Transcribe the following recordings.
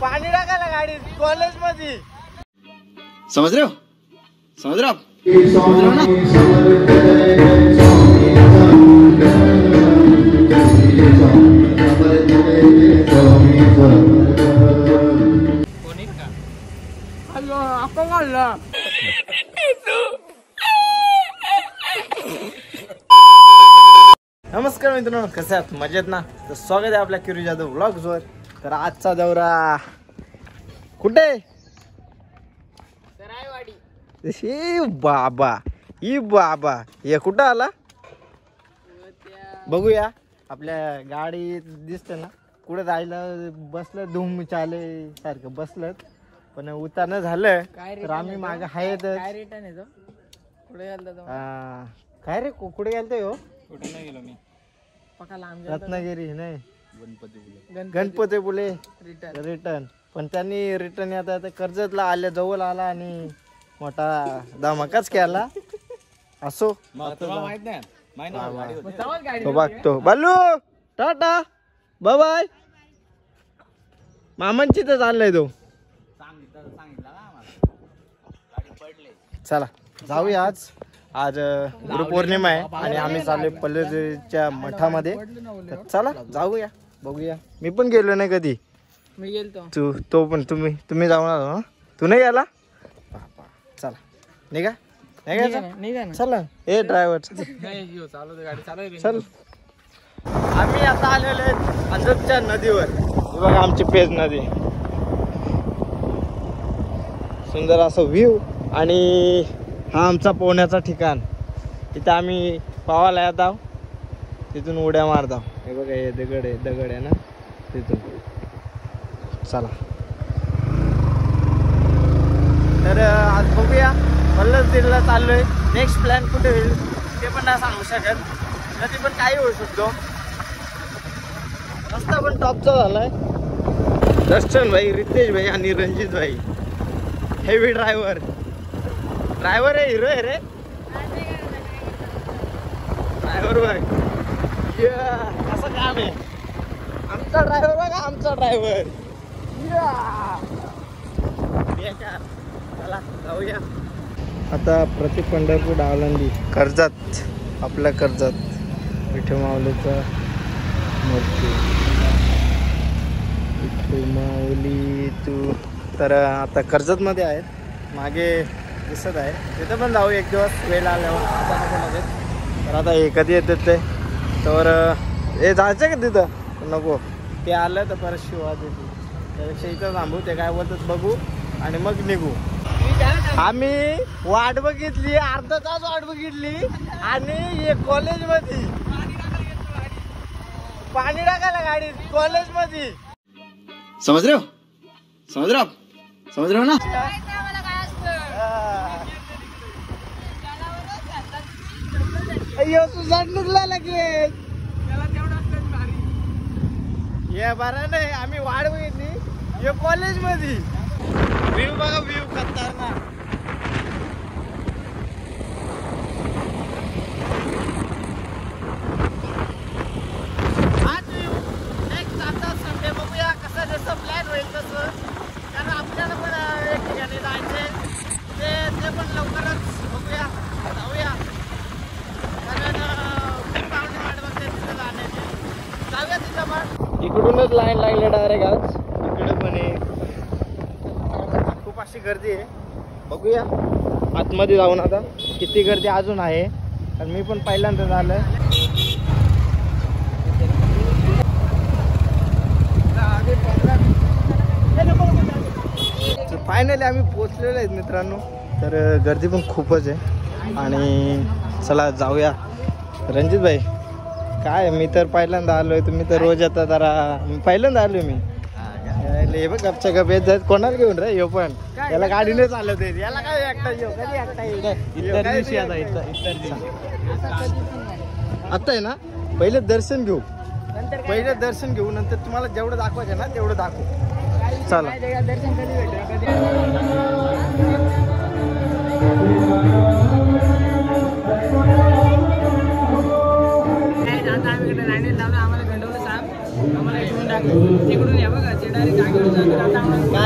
पाणी टाकायला गाडीत कॉलेज मध्ये. समझ रहे हो आप? समझ रहे हो ना? नमस्कार मित्रांनो, कसे आहात? मजेत ना? तर स्वागत आहे आपल्या किरू जाधव व्लॉग्स वर. तर आजचा दौरा कुठे? बाबा हे कुठं आला? बघूया. आपल्या गाडी दिसते ना, कुठे जायला बसलं, धूम चाले सारखं बसलं, पण उतारणं झालं तर आम्ही मागे आहेत. काय रे कुठे गेलते हो? कुठे नाही गेलो मी. रत्नागिरी नाही, गणपतीपुळे रिटर्न. पण त्यांनी रिटर्न आता कर्जतला आल्या जवळ आला आणि मोठा धमाकाच केला. असो, माहित नाही. तो बघतो. Balu tata bye bye. मामांची तर चाललाय तो. चला जाऊया. आज गुरुपौर्णिमा आहे आणि आम्ही चाललोय पल्लवीच्या मठामध्ये. तर चला जाऊया, बघूया. मी पण गेलो नाही कधी. मी गेलतो. तो पण तुम्ही जाऊन आलो. तू नाही गेला? चला निघा. चला ए ड्रायव्हर चल. आम्ही आता आलेलो आहे अंजदच्या नदीवर. हे बघा आमची पेज नदी. सुंदर असं व्ह्यू. आणि हा आमचा पोहण्याचा ठिकाण. इथं आम्ही पावाला येत आहो, तिथून उड्या मारत आहो. हे बघा हे दगड आहे ना तिथून. चला तर आज बघूया. पल्लवीला चाललोय. नेक्स्ट प्लॅन कुठे होईल ते पण नाही सांगू शकत. कधी पण काही होऊ शकतो. रस्ता पण टॉपचा झालाय. दर्शन भाई, रितेश भाई आणि रणजित भाई हेवी ड्रायव्हर आहे. हिरो आहे रे ड्रायव्हर भाई. असं काम आहे आमचा ड्रायव्हर बघा. आमचा ड्रायव्हर. चला जाऊया आता. प्रति पंढरपूर डावलंदी कर्जत. आपल्या कर्जत विठू माऊलीचं मूर्ती. विठू माऊली तू. तर आता कर्जत मध्ये आहेत, मागे दिसत आहे. तिथं पण जाऊ एक दिवस वेळ आल्यावर. तर आता हे कधी येतात ते तर हे जायचं का तिथं? नको, ते आलं तर परत शिवाज येते. त्यापेक्षा इथं थांबू. ते काय बोलतात बघू आणि मग निघू. आम्ही वाट बघितली, अर्धा तास वाट बघितली आणि हे कॉलेज मध्ये पाणी टाकायला गाडीत कॉलेज मध्ये. समझ रहे हो ना? अय्यो तुझा निघला लगेच. हे बरं नाही, आम्ही वाट बघितली हे कॉलेज मध्ये. व्ह्यू बघा, व्ह्यू खतरनाक. आज नेक्स्ट आता संडे बघूया कसं जसं प्लॅन होईल तसं. कारण आपल्याला पण एक ठिकाणी जायचंय. ते पण लवकरच बघूया, जाऊया. कारण पाहुणे वाट बघते तिथं जाण्याची. जाऊया तिथं पण. इकडूनच लाईन लागली डायरेक्ट. आज इकडे पण आहे. खूप अशी गर्दी आहे. बघूया आतमध्ये जाऊन आता किती गर्दी अजून आहे. कारण मी पण पहिल्यांदा झालं. फायनली आम्ही पोचलेलो आहेत मित्रांनो. तर गर्दी पण खूपच आहे. आणि चला जाऊया. रणजित भाई काय, मी तर पहिल्यांदा आलोय. तुम्ही तर रोज येता. जरा पहिल्यांदा आलोय मी. हे बघ गपच्या गप येत जात. कोणाला घेऊन रे? यो पण याला गाडीने चालत आहे. याला काय एकटा येऊ कधी एकटा येईल. इतर दिवशी आता आता आहे ना. पहिले दर्शन घेऊ, नंतर तुम्हाला जेवढं दाखवायचं ना तेवढं दाखवू. चला दर्शन कधी भेटेल. आम्हाला गंडवलं साहेब. आम्हाला काय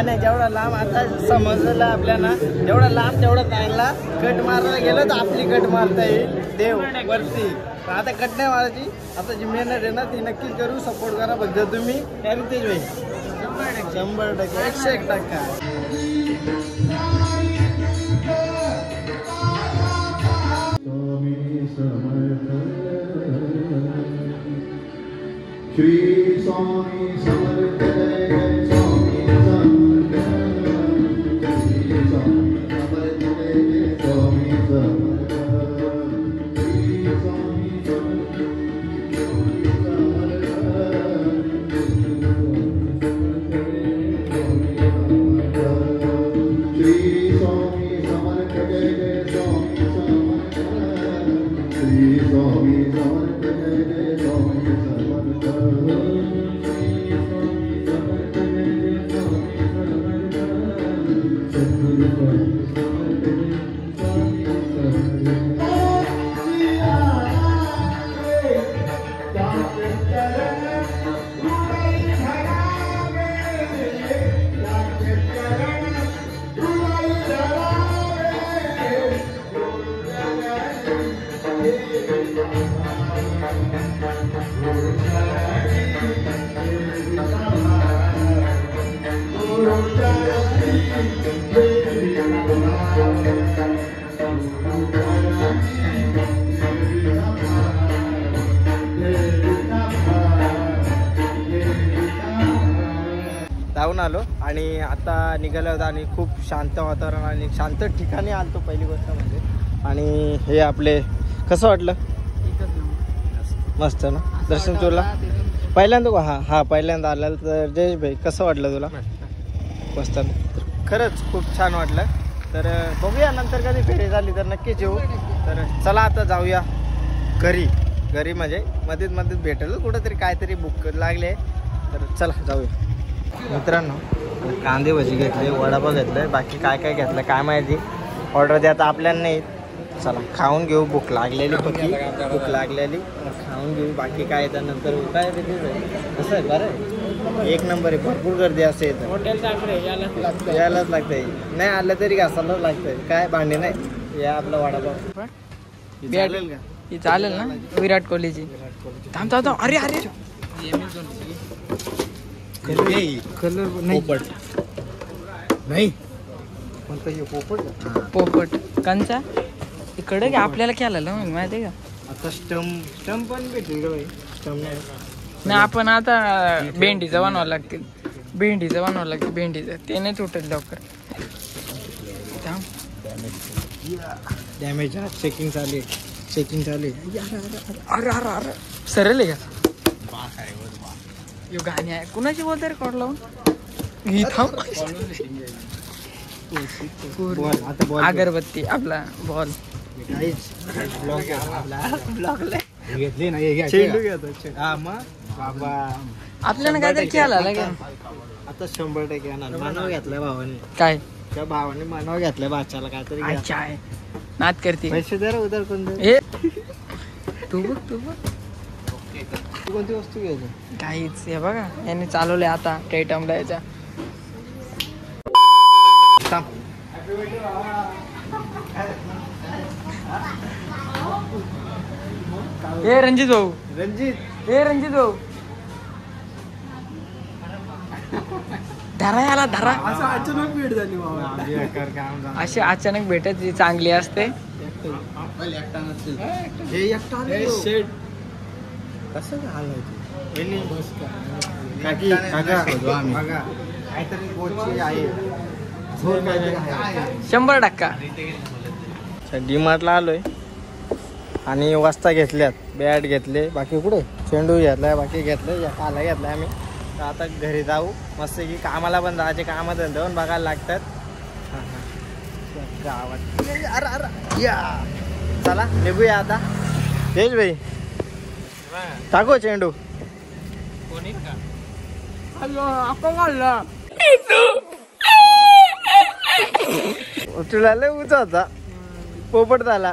नाही, जेवढा लांब आता समजलं आपल्याला, जेवढा लांब तेवढा टाइमला कट मारायला गेलं तर आपली कट मारता येईल देव वरती. आता कट नाही मारायची, आता जी मेहनत आहे ना ती नक्कीच करू. सपोर्ट करा फक्त तुम्ही. काय तेज भाई 100% 101%. श्री स्वामी समर्थ जय स्वामी समर्थ श्री स्वामी समर्थ जय स्वामी समर्थ श्री स्वामी समर्थ श्री स्वामी समर्थ जय स्वामी समर्थ श्री स्वामी समर्थ जय स्वामी समर्थ. जाऊन आलो आणि आता निघालो होतो आणि खूप शांत वातावरण आणि शांत ठिकाणी आलतो पहिली गोष्ट म्हणजे. आणि हे आपले कसं वाटलं? मस्त ना दर्शन तुला पहिल्यांदा का? हा पहिल्यांदा आला. तर जयेश भाई कसं वाटलं तुला? मस्त. खरंच खूप छान वाटलं. तर बघूया नंतर कधी फेरी झाली तर नक्कीच येऊ. तर चला आता जाऊया घरी म्हणजे मध्येच भेटेल कुठंतरी काहीतरी बुक लागले. तर चला जाऊया मित्रांनो. कांदे भजी घेतले, वडापाव घेतलं, बाकी काय काय घेतलं काय माहिती. ऑर्डर द्या आता आपल्याला नाही. चला खाऊन घेऊ. भूक लागलेली भूक लागलेली खाऊन घेऊ. बाकी काय तर नंतर काय कसं आहे बरं एक नंबर आहे. भरपूर गर्दी असते इथं. हॉटेल यायलाच लागतंय. नाही आलं तरी घासायलाच लागतंय. काय भांडे नाही. या आपला वडापाव चालेल का? ही चालेल ना? विराट कोहलीची. थांब अरे कलर नाही नाही पोपट कंचा इकडे आपल्याला केलं मग माहिती का? आता स्टंप पण भेटेल का भाई? स्टंप नाही आपण आता भेंडीचं बनवावं लागतील. भेंडीचं ते नाही तुटेल लवकर. डॅमेज हा चेकिंग चालू अरे सरळ आहे का? यो गाणी आहे कुणाची बोलते रेकॉर्ड लावून? अगरबत्ती आपला बॉल घेतली ना चेंडू घेतो. हा मग बाबा आपल्याला काहीतरी केला लागेल. आता 100% येणार. मानव घेतलाय भावाने. काय त्या भावाने मानव घेतलाय बाच्याला काहीतरी. अच्छा आहे नाद करते. पैसे दे उधर कोण दे. हे तू बघ तू कोणती वस्तू घ्यायची? काहीच. हे बघा यांनी चालवले आता टेटमला याच्या. हे रणजित भाऊ धरा याला धरा. अचानक भेट झाली अशी अचानक भेटत जी चांगली असते. कसं काहीतरी गोची आहे. 100%. डीमार्टला आलोय आणि वस्ता घेतल्यात, बॅट घेतले, बाकी कुठे चेंडू घेतलाय, बाकी घेतलं काला घेतलाय आम्ही. तर आता घरी जाऊ मस्त की. कामाला पण जायचे, कामात धंदे बघायला लागतात गावात. अरे या चला निघूया आता. तेज भाई टाको चेंडू. तुला लय उचा होता. पोपट झाला.